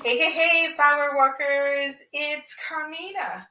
Hey, power walkers. It's Carmina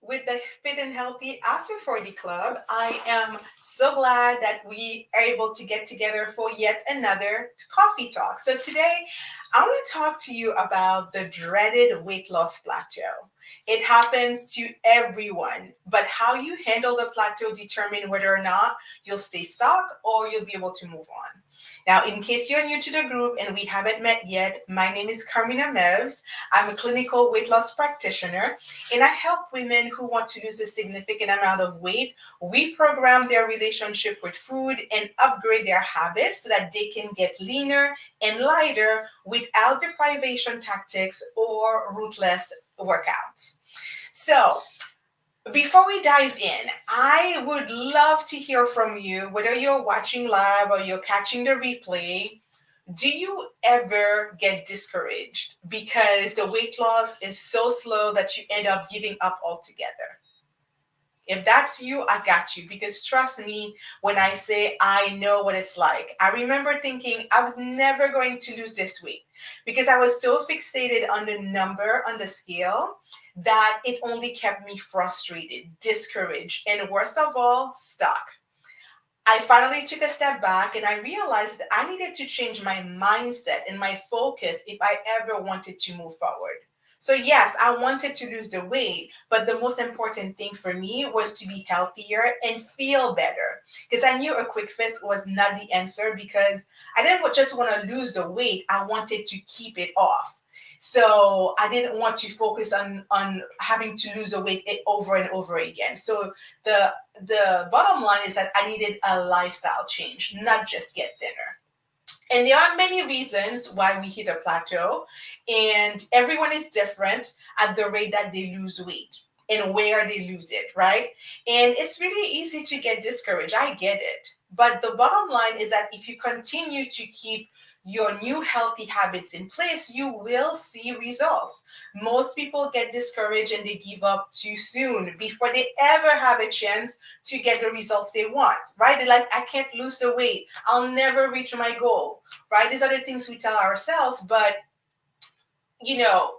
with the Fit and Healthy After 40 Club. I am so glad that we are able to get together for yet another coffee talk. So today, I want to talk to you about the dreaded weight loss plateau. It happens to everyone, but how you handle the plateau determine whether or not you'll stay stuck or you'll be able to move on. Now, in case you're new to the group and we haven't met yet, my name is Carmina Mevs. I'm a clinical weight loss practitioner and I help women who want to lose a significant amount of weight. We program their relationship with food and upgrade their habits so that they can get leaner and lighter without deprivation tactics or ruthless workouts. So, before we dive in, I would love to hear from you, whether you're watching live or you're catching the replay. Do you ever get discouraged because the weight loss is so slow that you end up giving up altogether? If that's you, I got you. Because trust me when I say I know what it's like. I remember thinking I was never going to lose this weight because I was so fixated on the number on the scale that it only kept me frustrated, discouraged, and worst of all, stuck. I finally took a step back and I realized that I needed to change my mindset and my focus if I ever wanted to move forward. So, yes, I wanted to lose the weight, but the most important thing for me was to be healthier and feel better. Because I knew a quick fix was not the answer because I didn't just want to lose the weight, I wanted to keep it off. So I didn't want to focus on having to lose the weight over and over again. So the bottom line is that I needed a lifestyle change, not just get thinner. And there are many reasons why we hit a plateau, and everyone is different at the rate that they lose weight and where they lose it, right? And it's really easy to get discouraged. I get it. But the bottom line is that if you continue to keep your new healthy habits in place, you will see results. Most people get discouraged and they give up too soon before they ever have a chance to get the results they want, right? They're like, I can't lose the weight. I'll never reach my goal, right? These are the things we tell ourselves, but you know,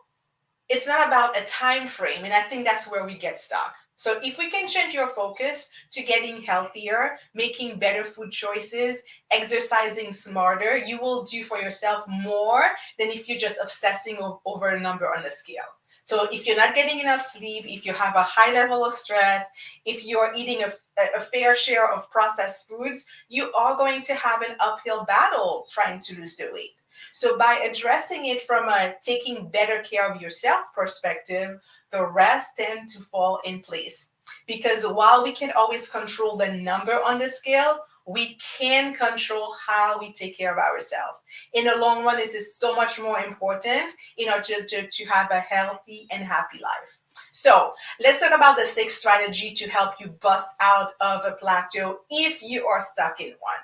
it's not about a time frame. And I think that's where we get stuck. So if we can change your focus to getting healthier, making better food choices, exercising smarter, you will do for yourself more than if you're just obsessing over a number on the scale. So if you're not getting enough sleep, if you have a high level of stress, if you're eating a fair share of processed foods, you are going to have an uphill battle trying to lose the weight. So by addressing it from a taking better care of yourself perspective, the rest tend to fall in place. Because while we can always control the number on the scale, we can control how we take care of ourselves. In the long run, this is so much more important in order to have a healthy and happy life. So let's talk about the sixth strategy to help you bust out of a plateau if you are stuck in one.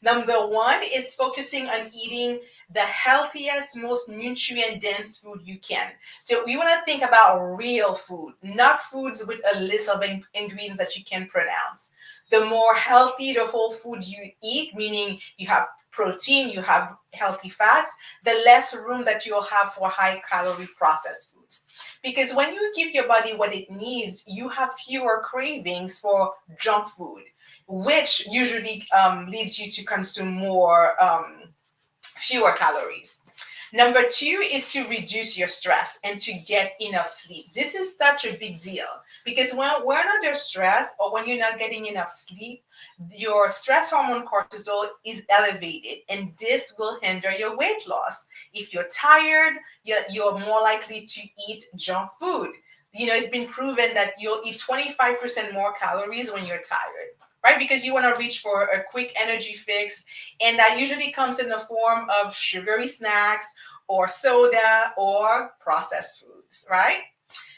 Number one is focusing on eating the healthiest, most nutrient dense food you can. So we want to think about real food, not foods with a list of ingredients that you can pronounce. The more healthy the whole food you eat, meaning you have protein, you have healthy fats, the less room that you'll have for high calorie processed foods. Because when you give your body what it needs, you have fewer cravings for junk food, which usually leads you to consume more fewer calories. Number two is to reduce your stress and to get enough sleep. This is such a big deal because when we're under stress or when you're not getting enough sleep, your stress hormone cortisol is elevated and this will hinder your weight loss. If you're tired, you're more likely to eat junk food. It's been proven that you'll eat 25% more calories when you're tired, right? Because you want to reach for a quick energy fix. And that usually comes in the form of sugary snacks or soda or processed foods, right?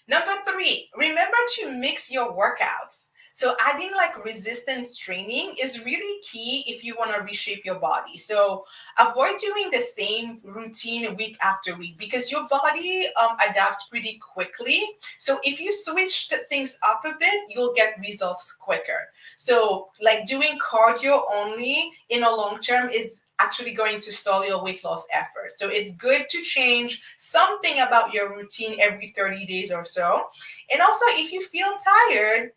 Number three, remember to mix your workouts. So adding like resistance training is really key if you want to reshape your body. So avoid doing the same routine week after week because your body adapts pretty quickly. So if you switch things up a bit, you'll get results quicker. So like doing cardio only in a long term is actually going to stall your weight loss efforts. So it's good to change something about your routine every 30 days or so. And also, if you feel tired,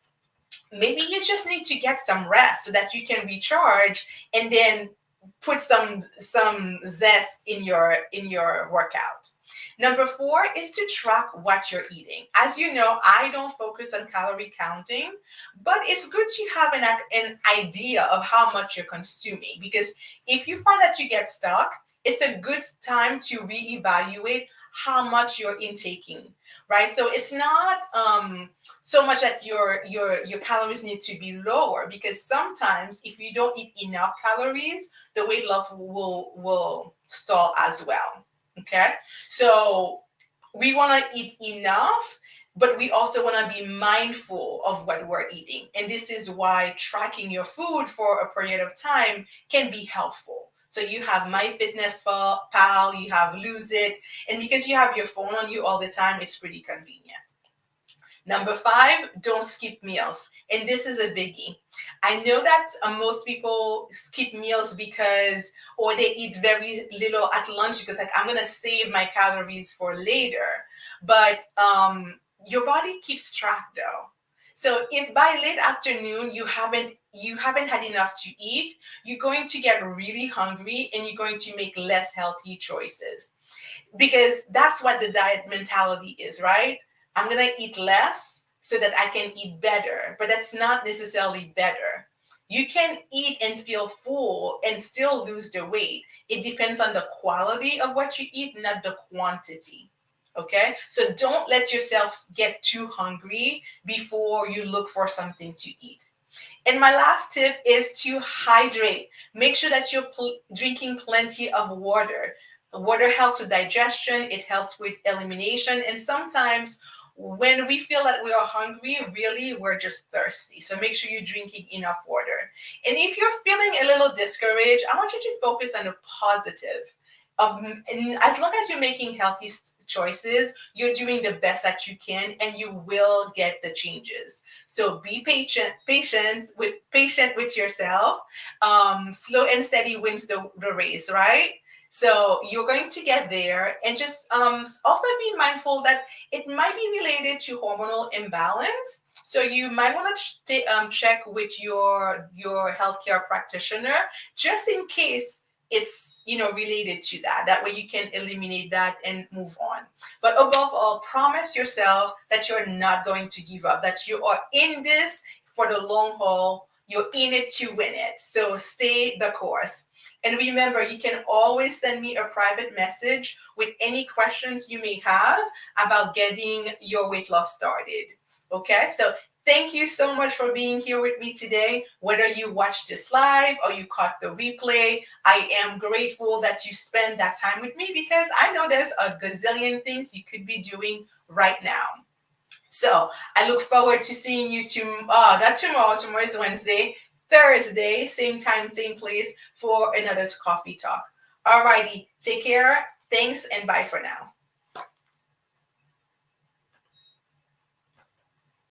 maybe you just need to get some rest so that you can recharge and then put some zest in your workout. Number 4 is to track what you're eating. As you know, I don't focus on calorie counting, but it's good to have an idea of how much you're consuming because if you find that you get stuck, it's a good time to reevaluate how much you're intaking, right? So it's not so much that your calories need to be lower because sometimes if you don't eat enough calories, the weight loss will stall as well. Okay, so we want to eat enough, but we also want to be mindful of what we're eating, and this is why tracking your food for a period of time can be helpful. So you have MyFitnessPal, you have Lose It, and because you have your phone on you all the time, it's pretty convenient. Number 5, don't skip meals. And this is a biggie. I know that most people skip meals because, or they eat very little at lunch because, like, I'm going to save my calories for later. But your body keeps track though. So if by late afternoon you haven't had enough to eat, you're going to get really hungry and you're going to make less healthy choices because that's what the diet mentality is, right? I'm going to eat less so that I can eat better, but that's not necessarily better. You can eat and feel full and still lose the weight. It depends on the quality of what you eat, not the quantity. Okay? So don't let yourself get too hungry before you look for something to eat. And my last tip is to hydrate. Make sure that you're drinking plenty of water. Water helps with digestion, it helps with elimination, and sometimes when we feel that we are hungry, really we're just thirsty. So make sure you're drinking enough water. And if you're feeling a little discouraged, I want you to focus on the positive. And as long as you're making healthy choices, you're doing the best that you can, and you will get the changes. So be patient with yourself. Slow and steady wins the race, right? So you're going to get there, and just also be mindful that it might be related to hormonal imbalance. So you might want to check with your healthcare practitioner just in case it's related to that. That way you can eliminate that and move on. But above all, promise yourself that you're not going to give up, that you are in this for the long haul. You're in it to win it. So stay the course. And remember, you can always send me a private message with any questions you may have about getting your weight loss started. Okay, so thank you so much for being here with me today. Whether you watched this live or you caught the replay, I am grateful that you spend that time with me because I know there's a gazillion things you could be doing right now. So I look forward to seeing you not tomorrow. Tomorrow is Wednesday. Thursday, same time, same place for another coffee talk. Alrighty, take care. Thanks and bye for now.